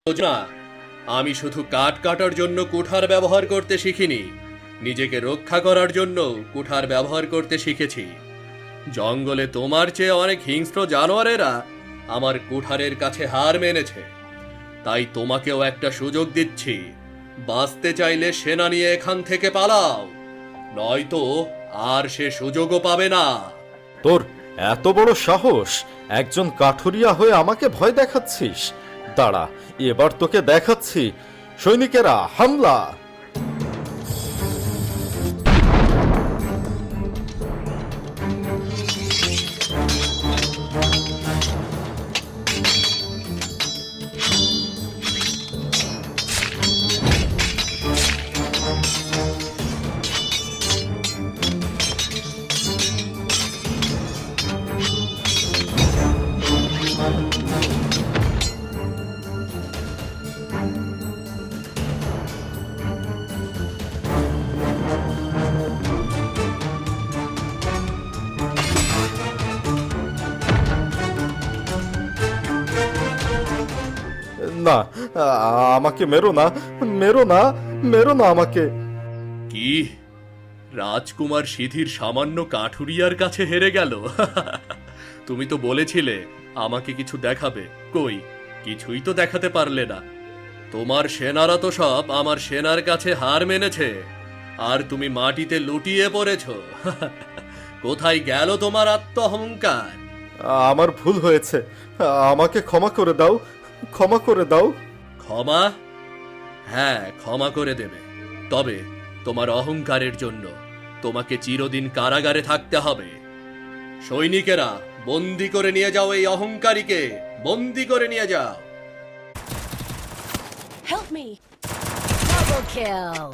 না, আমি শুধু কাঠ কাটার জন্য কুঠার ব্যবহার করতে শিখিনি, নিজেকে রক্ষা করার জন্য কুঠার ব্যবহার করতে শিখেছি। জঙ্গলে তোমার চেয়ে অনেক হিংস্র জানোয়ারেরা আমার কুঠারের কাছে হার মেনেছে। তাই তোমাকেও একটা সুযোগ দিচ্ছি, বাঁচতে চাইলে সেনা নিয়ে এখান থেকে পালাও, নয়তো আর সে সুযোগও পাবে না। তোর এত বড় সাহস, একজন কাঠুরিয়া হয়ে আমাকে ভয় দেখাচ্ছিস? দাঁড়া, এবার তোকে দেখাচ্ছি। সৈনিকেরা হামলা! না, আমাকে মেরো না, মেরো না, মেরো না আমাকে। কি, রাজকুমার সিধির সামান্য কাঠুরিয়ার কাছে হেরে গেল? তুমি তো বলেছিলে আমাকে কিছু দেখাবে, কই কিছুই তো দেখাতে পারলে না। তোমার সেনারা তো সব আমার সেনার কাছে হার মেনেছে, আর তুমি মাটিতে লুটিয়ে পড়েছ। কোথায় গেল তোমার আত্ম অহংকার? আমার ভুল হয়েছে, আমাকে ক্ষমা করে দাও, ক্ষমা করে দাও। ক্ষমা? হ্যাঁ, ক্ষমা করে দেবে, তবে তোমার অহংকারের জন্য তোমাকে চিরদিন কারাগারে থাকতে হবে। সৈনিকেরা, বন্দি করে নিয়ে যাও এই অহংকারীকে, বন্দি করে নিয়ে যাও। Help me! Double kill!